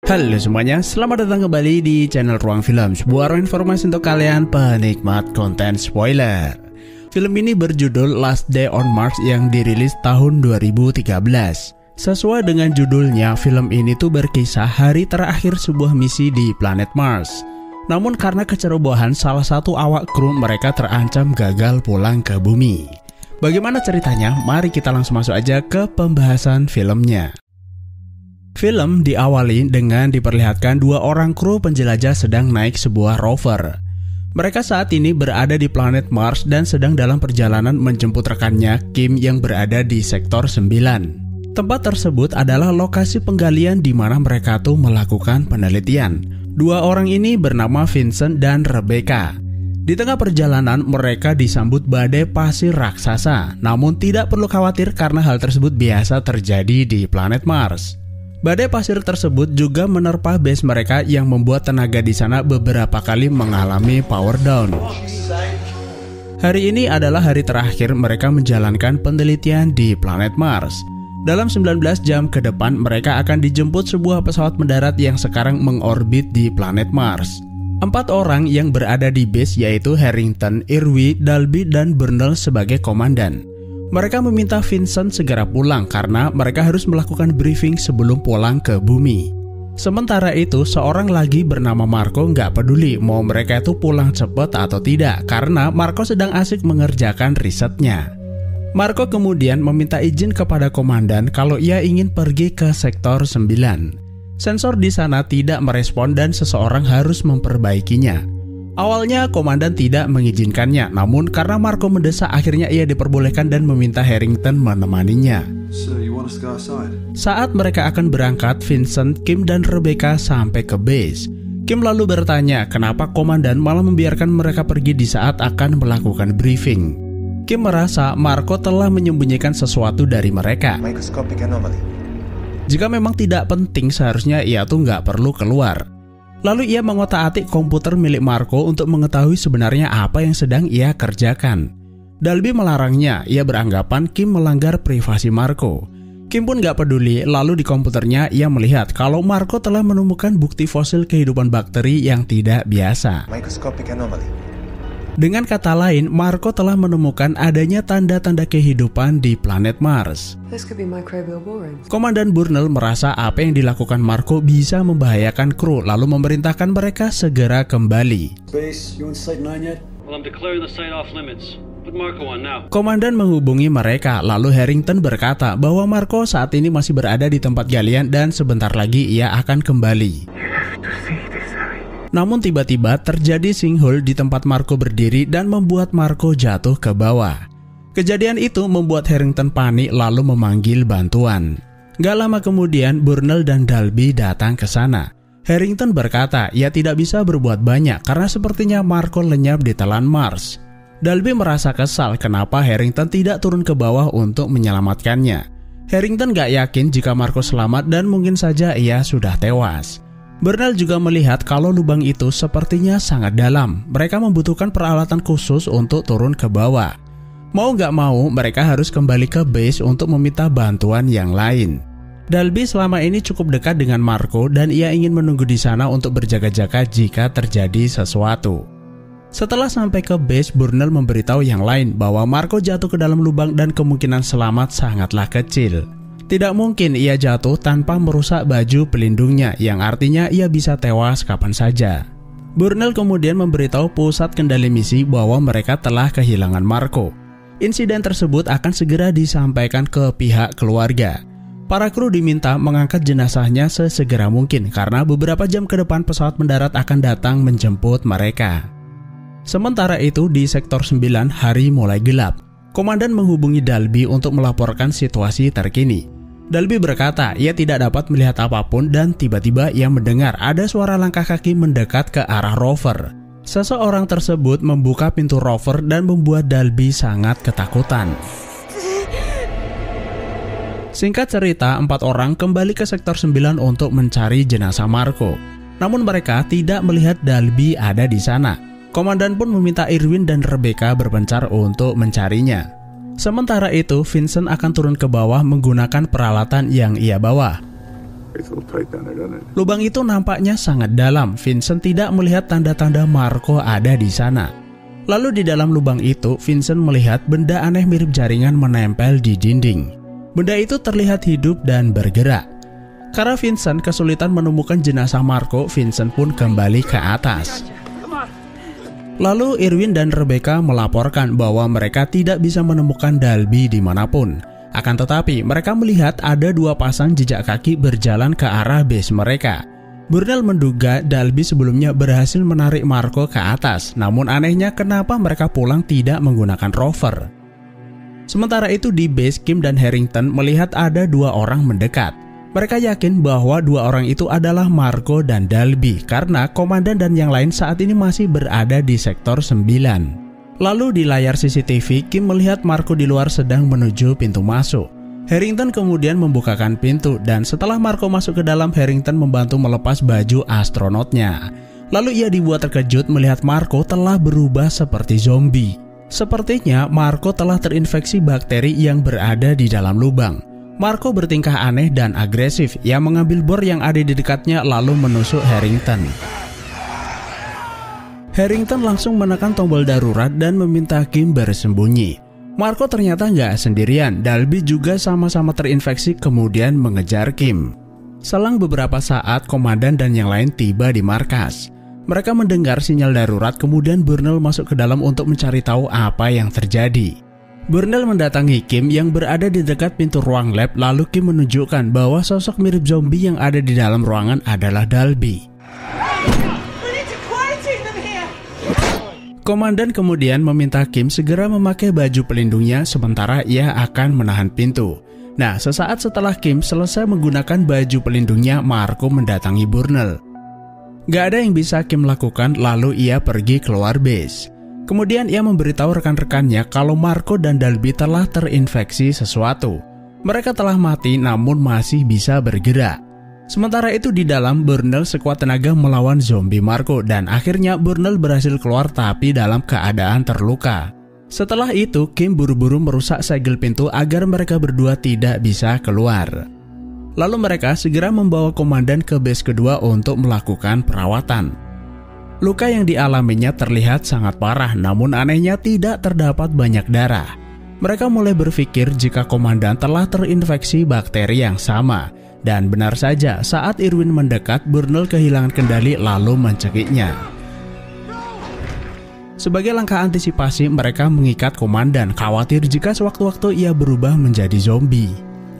Halo semuanya, selamat datang kembali di channel Ruang Film, sebuah ruang informasi untuk kalian penikmat konten spoiler. Film ini berjudul Last Day on Mars yang dirilis tahun 2013. Sesuai dengan judulnya, film ini tuh berkisah hari terakhir sebuah misi di planet Mars. Namun karena kecerobohan salah satu awak kru, mereka terancam gagal pulang ke bumi. Bagaimana ceritanya? Mari kita langsung masuk aja ke pembahasan filmnya. Film diawali dengan diperlihatkan dua orang kru penjelajah sedang naik sebuah rover. Mereka saat ini berada di planet Mars dan sedang dalam perjalanan menjemput rekannya Kim yang berada di sektor 9. Tempat tersebut adalah lokasi penggalian di mana mereka tuh melakukan penelitian. Dua orang ini bernama Vincent dan Rebecca. Di tengah perjalanan mereka disambut badai pasir raksasa. Namun tidak perlu khawatir karena hal tersebut biasa terjadi di planet Mars. Badai pasir tersebut juga menerpa base mereka yang membuat tenaga di sana beberapa kali mengalami power down. Hari ini adalah hari terakhir mereka menjalankan penelitian di planet Mars. Dalam 19 jam ke depan mereka akan dijemput sebuah pesawat mendarat yang sekarang mengorbit di planet Mars. 4 orang yang berada di base yaitu Harrington, Irwin, Dalby, dan Burnell sebagai komandan. Mereka meminta Vincent segera pulang karena mereka harus melakukan briefing sebelum pulang ke bumi. Sementara itu, seorang lagi bernama Marco nggak peduli mau mereka itu pulang cepat atau tidak karena Marco sedang asik mengerjakan risetnya. Marco kemudian meminta izin kepada komandan kalau ia ingin pergi ke sektor 9. Sensor di sana tidak merespon dan seseorang harus memperbaikinya. Awalnya komandan tidak mengizinkannya, namun karena Marco mendesak akhirnya ia diperbolehkan dan meminta Harrington menemaninya. Saat mereka akan berangkat, Vincent, Kim, dan Rebecca sampai ke base. Kim lalu bertanya kenapa komandan malah membiarkan mereka pergi di saat akan melakukan briefing. Kim merasa Marco telah menyembunyikan sesuatu dari mereka. Jika memang tidak penting seharusnya ia tuh nggak perlu keluar. Lalu ia mengotak-atik komputer milik Marco untuk mengetahui sebenarnya apa yang sedang ia kerjakan. Dalby melarangnya, ia beranggapan Kim melanggar privasi Marco. Kim pun gak peduli, lalu di komputernya ia melihat kalau Marco telah menemukan bukti fosil kehidupan bakteri yang tidak biasa. Dengan kata lain, Marco telah menemukan adanya tanda-tanda kehidupan di planet Mars. Komandan Burnell merasa apa yang dilakukan Marco bisa membahayakan kru, lalu memerintahkan mereka segera kembali. Komandan menghubungi mereka, lalu Harrington berkata bahwa Marco saat ini masih berada di tempat galian dan sebentar lagi ia akan kembali. Namun tiba-tiba terjadi sinkhole di tempat Marco berdiri dan membuat Marco jatuh ke bawah. Kejadian itu membuat Harrington panik lalu memanggil bantuan. Gak lama kemudian Burnell dan Dalby datang ke sana. Harrington berkata ia tidak bisa berbuat banyak karena sepertinya Marco lenyap di telan Mars. Dalby merasa kesal kenapa Harrington tidak turun ke bawah untuk menyelamatkannya. Harrington gak yakin jika Marco selamat dan mungkin saja ia sudah tewas. Burnell juga melihat kalau lubang itu sepertinya sangat dalam. Mereka membutuhkan peralatan khusus untuk turun ke bawah. Mau gak mau, mereka harus kembali ke base untuk meminta bantuan yang lain. Dalby selama ini cukup dekat dengan Marco dan ia ingin menunggu di sana untuk berjaga-jaga jika terjadi sesuatu. Setelah sampai ke base, Burnell memberitahu yang lain bahwa Marco jatuh ke dalam lubang dan kemungkinan selamat sangatlah kecil. Tidak mungkin ia jatuh tanpa merusak baju pelindungnya, yang artinya ia bisa tewas kapan saja. Burnell kemudian memberitahu pusat kendali misi bahwa mereka telah kehilangan Marco. Insiden tersebut akan segera disampaikan ke pihak keluarga. Para kru diminta mengangkat jenazahnya sesegera mungkin karena beberapa jam ke depan pesawat mendarat akan datang menjemput mereka. Sementara itu di sektor 9 hari mulai gelap. Komandan menghubungi Dalby untuk melaporkan situasi terkini. Dalby berkata ia tidak dapat melihat apapun dan tiba-tiba ia mendengar ada suara langkah kaki mendekat ke arah rover. Seseorang tersebut membuka pintu rover dan membuat Dalby sangat ketakutan. Singkat cerita, 4 orang kembali ke sektor 9 untuk mencari jenazah Marco. Namun mereka tidak melihat Dalby ada di sana. Komandan pun meminta Irwin dan Rebecca berpencar untuk mencarinya. Sementara itu, Vincent akan turun ke bawah menggunakan peralatan yang ia bawa. Lubang itu nampaknya sangat dalam. Vincent tidak melihat tanda-tanda Marco ada di sana. Lalu di dalam lubang itu, Vincent melihat benda aneh mirip jaringan menempel di dinding. Benda itu terlihat hidup dan bergerak. Karena Vincent kesulitan menemukan jenazah Marco, Vincent pun kembali ke atas. Lalu Irwin dan Rebecca melaporkan bahwa mereka tidak bisa menemukan Dalby dimanapun. Akan tetapi mereka melihat ada 2 pasang jejak kaki berjalan ke arah base mereka. Burnell menduga Dalby sebelumnya berhasil menarik Marco ke atas, namun anehnya kenapa mereka pulang tidak menggunakan rover. Sementara itu di base, Kim dan Harrington melihat ada 2 orang mendekat. Mereka yakin bahwa 2 orang itu adalah Marco dan Dalby karena komandan dan yang lain saat ini masih berada di sektor 9. Lalu di layar CCTV, Kim melihat Marco di luar sedang menuju pintu masuk. Harrington kemudian membukakan pintu dan setelah Marco masuk ke dalam, Harrington membantu melepas baju astronotnya. Lalu ia dibuat terkejut melihat Marco telah berubah seperti zombie. Sepertinya Marco telah terinfeksi bakteri yang berada di dalam lubang. Marco bertingkah aneh dan agresif. Ia mengambil bor yang ada di dekatnya lalu menusuk Harrington. Harrington langsung menekan tombol darurat dan meminta Kim bersembunyi. Marco ternyata nggak sendirian. Dalby juga sama-sama terinfeksi kemudian mengejar Kim. Selang beberapa saat, komandan dan yang lain tiba di markas. Mereka mendengar sinyal darurat, kemudian Burnell masuk ke dalam untuk mencari tahu apa yang terjadi. Burnell mendatangi Kim yang berada di dekat pintu ruang lab, lalu Kim menunjukkan bahwa sosok mirip zombie yang ada di dalam ruangan adalah Dalby. Komandan kemudian meminta Kim segera memakai baju pelindungnya sementara ia akan menahan pintu. Nah, sesaat setelah Kim selesai menggunakan baju pelindungnya, Marco mendatangi Burnell. Gak ada yang bisa Kim lakukan, lalu ia pergi keluar base. Kemudian ia memberitahu rekan-rekannya kalau Marco dan Dalby telah terinfeksi sesuatu. Mereka telah mati namun masih bisa bergerak. Sementara itu di dalam, Burnell sekuat tenaga melawan zombie Marco dan akhirnya Burnell berhasil keluar tapi dalam keadaan terluka. Setelah itu, Kim buru-buru merusak segel pintu agar mereka berdua tidak bisa keluar. Lalu mereka segera membawa komandan ke base kedua untuk melakukan perawatan. Luka yang dialaminya terlihat sangat parah, namun anehnya tidak terdapat banyak darah. Mereka mulai berpikir jika komandan telah terinfeksi bakteri yang sama. Dan benar saja, saat Irwin mendekat, Burnell kehilangan kendali lalu mencekiknya. Sebagai langkah antisipasi, mereka mengikat komandan, khawatir jika sewaktu-waktu ia berubah menjadi zombie.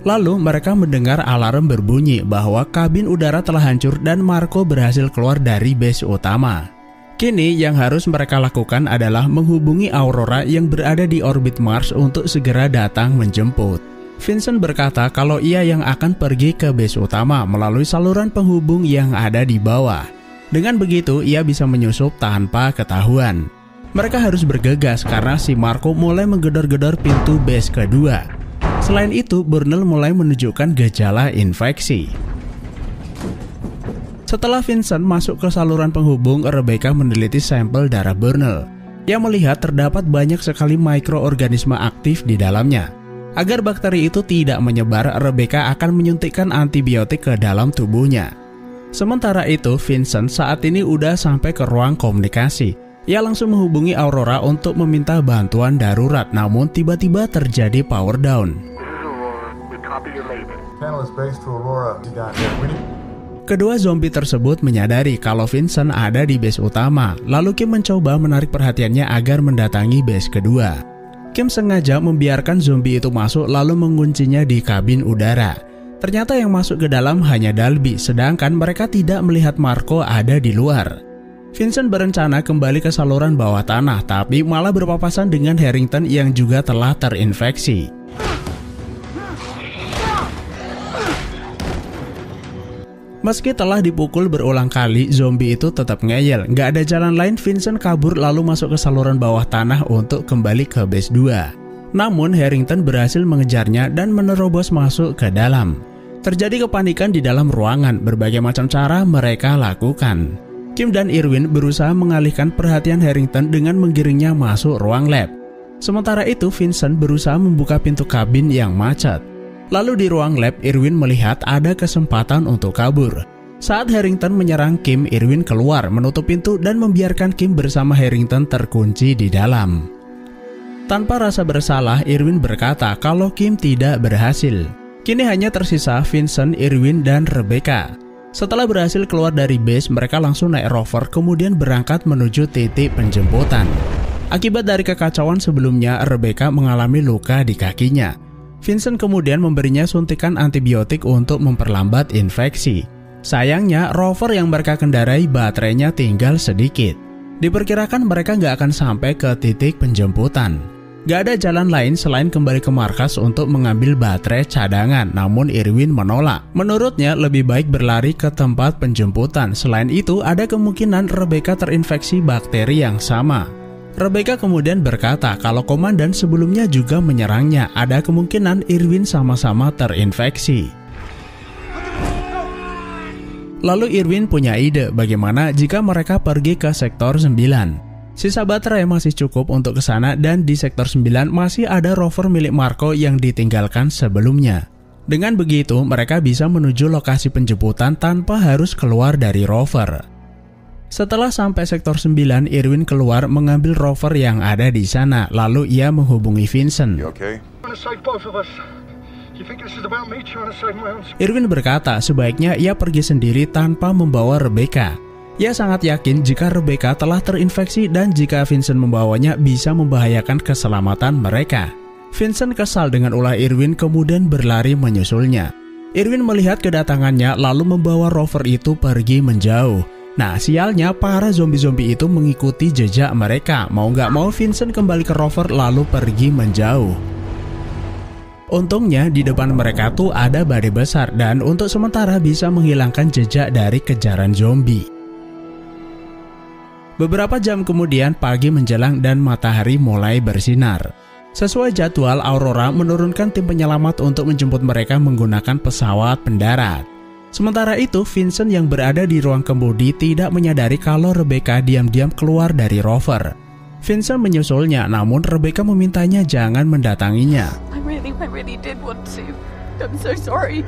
Lalu mereka mendengar alarm berbunyi bahwa kabin udara telah hancur dan Marco berhasil keluar dari base utama. Kini yang harus mereka lakukan adalah menghubungi Aurora yang berada di orbit Mars untuk segera datang menjemput. Vincent berkata kalau ia yang akan pergi ke base utama melalui saluran penghubung yang ada di bawah. Dengan begitu, ia bisa menyusup tanpa ketahuan. Mereka harus bergegas karena si Marco mulai menggedor-gedor pintu base kedua. Selain itu, Burnell mulai menunjukkan gejala infeksi. Setelah Vincent masuk ke saluran penghubung, Rebecca meneliti sampel darah Burnell. Ia melihat terdapat banyak sekali mikroorganisme aktif di dalamnya. Agar bakteri itu tidak menyebar, Rebecca akan menyuntikkan antibiotik ke dalam tubuhnya. Sementara itu, Vincent saat ini udah sampai ke ruang komunikasi. Ia langsung menghubungi Aurora untuk meminta bantuan darurat, namun tiba-tiba terjadi power down. Kedua zombie tersebut menyadari kalau Vincent ada di base utama, lalu Kim mencoba menarik perhatiannya agar mendatangi base kedua. Kim sengaja membiarkan zombie itu masuk lalu menguncinya di kabin udara. Ternyata yang masuk ke dalam hanya Dalby, sedangkan mereka tidak melihat Marco ada di luar. Vincent berencana kembali ke saluran bawah tanah, tapi malah berpapasan dengan Harrington yang juga telah terinfeksi. Meski telah dipukul berulang kali, zombie itu tetap ngeyel. Nggak ada jalan lain, Vincent kabur lalu masuk ke saluran bawah tanah untuk kembali ke base 2. Namun Harrington berhasil mengejarnya dan menerobos masuk ke dalam. Terjadi kepanikan di dalam ruangan, berbagai macam cara mereka lakukan. Kim dan Irwin berusaha mengalihkan perhatian Harrington dengan menggiringnya masuk ruang lab. Sementara itu Vincent berusaha membuka pintu kabin yang macet. Lalu di ruang lab, Irwin melihat ada kesempatan untuk kabur. Saat Harrington menyerang Kim, Irwin keluar, menutup pintu dan membiarkan Kim bersama Harrington terkunci di dalam. Tanpa rasa bersalah, Irwin berkata kalau Kim tidak berhasil. Kini hanya tersisa Vincent, Irwin, dan Rebecca. Setelah berhasil keluar dari base, mereka langsung naik rover kemudian berangkat menuju titik penjemputan. Akibat dari kekacauan sebelumnya, Rebecca mengalami luka di kakinya. Vincent kemudian memberinya suntikan antibiotik untuk memperlambat infeksi. Sayangnya, rover yang mereka kendarai baterainya tinggal sedikit. Diperkirakan mereka nggak akan sampai ke titik penjemputan. Gak ada jalan lain selain kembali ke markas untuk mengambil baterai cadangan, namun Irwin menolak. Menurutnya lebih baik berlari ke tempat penjemputan. Selain itu, ada kemungkinan Rebecca terinfeksi bakteri yang sama. Rebecca kemudian berkata kalau komandan sebelumnya juga menyerangnya. Ada kemungkinan Irwin sama-sama terinfeksi. Lalu Irwin punya ide bagaimana jika mereka pergi ke sektor 9. Sisa baterai masih cukup untuk ke sana dan di sektor 9 masih ada rover milik Marco yang ditinggalkan sebelumnya. Dengan begitu, mereka bisa menuju lokasi penjemputan tanpa harus keluar dari rover. Setelah sampai sektor 9, Irwin keluar mengambil rover yang ada di sana, lalu ia menghubungi Vincent. Irwin berkata sebaiknya ia pergi sendiri tanpa membawa Rebecca. Ia sangat yakin jika Rebecca telah terinfeksi dan jika Vincent membawanya bisa membahayakan keselamatan mereka. Vincent kesal dengan ulah Irwin kemudian berlari menyusulnya. Irwin melihat kedatangannya lalu membawa rover itu pergi menjauh. Nah, sialnya para zombie-zombie itu mengikuti jejak mereka. Mau nggak mau Vincent kembali ke rover lalu pergi menjauh. Untungnya di depan mereka tuh ada badai besar dan untuk sementara bisa menghilangkan jejak dari kejaran zombie. Beberapa jam kemudian pagi menjelang dan matahari mulai bersinar. Sesuai jadwal, Aurora menurunkan tim penyelamat untuk menjemput mereka menggunakan pesawat pendarat. Sementara itu, Vincent yang berada di ruang kemudi tidak menyadari kalau Rebecca diam-diam keluar dari rover. Vincent menyusulnya, namun Rebecca memintanya jangan mendatanginya. I really did want to. I'm so sorry.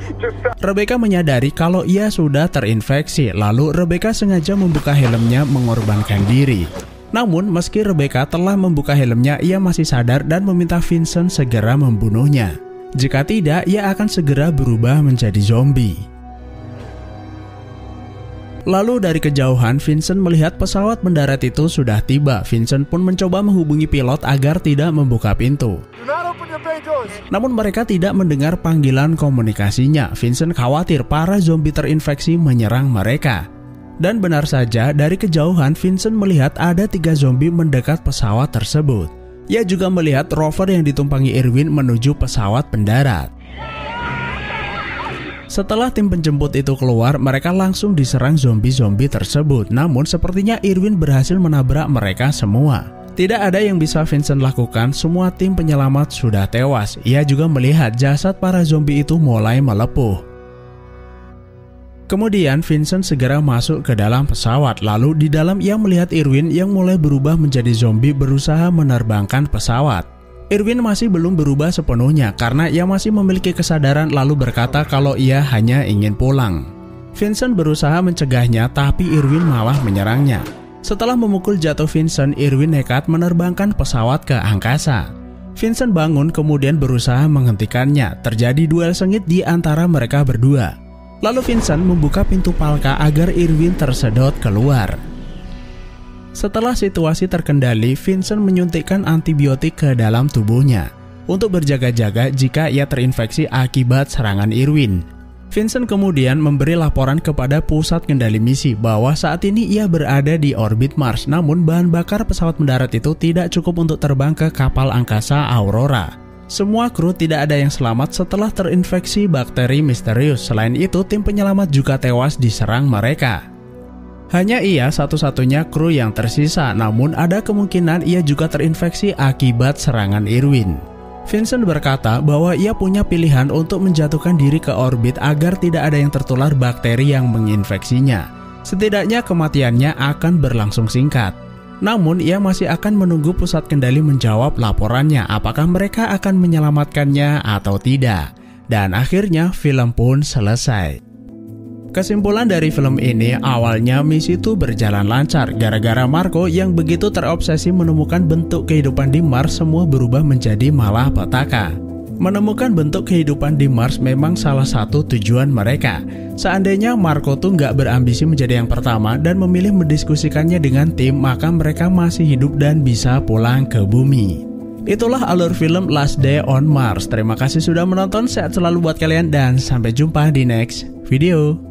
Rebecca menyadari kalau ia sudah terinfeksi, lalu Rebecca sengaja membuka helmnya mengorbankan diri. Namun, meski Rebecca telah membuka helmnya, ia masih sadar dan meminta Vincent segera membunuhnya. Jika tidak, ia akan segera berubah menjadi zombie. Lalu dari kejauhan, Vincent melihat pesawat mendarat itu sudah tiba. Vincent pun mencoba menghubungi pilot agar tidak membuka pintu. Namun mereka tidak mendengar panggilan komunikasinya. Vincent khawatir para zombie terinfeksi menyerang mereka. Dan benar saja, dari kejauhan Vincent melihat ada 3 zombie mendekat pesawat tersebut. Ia juga melihat rover yang ditumpangi Irwin menuju pesawat pendarat. Setelah tim penjemput itu keluar, mereka langsung diserang zombie-zombie tersebut. Namun sepertinya Irwin berhasil menabrak mereka semua. Tidak ada yang bisa Vincent lakukan, semua tim penyelamat sudah tewas. Ia juga melihat jasad para zombie itu mulai melepuh. Kemudian Vincent segera masuk ke dalam pesawat. Lalu di dalam ia melihat Irwin yang mulai berubah menjadi zombie berusaha menerbangkan pesawat. Irwin masih belum berubah sepenuhnya karena ia masih memiliki kesadaran lalu berkata kalau ia hanya ingin pulang. Vincent berusaha mencegahnya tapi Irwin malah menyerangnya. Setelah memukul jatuh Vincent, Irwin nekat menerbangkan pesawat ke angkasa. Vincent bangun kemudian berusaha menghentikannya. Terjadi duel sengit di antara mereka berdua. Lalu Vincent membuka pintu palka agar Irwin tersedot keluar. Setelah situasi terkendali, Vincent menyuntikkan antibiotik ke dalam tubuhnya untuk berjaga-jaga jika ia terinfeksi akibat serangan Irwin. Vincent kemudian memberi laporan kepada pusat kendali misi bahwa saat ini ia berada di orbit Mars, namun bahan bakar pesawat mendarat itu tidak cukup untuk terbang ke kapal angkasa Aurora. Semua kru tidak ada yang selamat setelah terinfeksi bakteri misterius. Selain itu, tim penyelamat juga tewas diserang mereka. Hanya ia satu-satunya kru yang tersisa, namun ada kemungkinan ia juga terinfeksi akibat serangan Irwin. Vincent berkata bahwa ia punya pilihan untuk menjatuhkan diri ke orbit agar tidak ada yang tertular bakteri yang menginfeksinya. Setidaknya kematiannya akan berlangsung singkat. Namun ia masih akan menunggu pusat kendali menjawab laporannya apakah mereka akan menyelamatkannya atau tidak. Dan akhirnya film pun selesai. Kesimpulan dari film ini, awalnya misi itu berjalan lancar gara-gara Marco yang begitu terobsesi menemukan bentuk kehidupan di Mars semua berubah menjadi malapetaka. Menemukan bentuk kehidupan di Mars memang salah satu tujuan mereka. Seandainya Marco tuh nggak berambisi menjadi yang pertama dan memilih mendiskusikannya dengan tim, maka mereka masih hidup dan bisa pulang ke bumi. Itulah alur film Last Day on Mars. Terima kasih sudah menonton, sehat selalu buat kalian dan sampai jumpa di next video.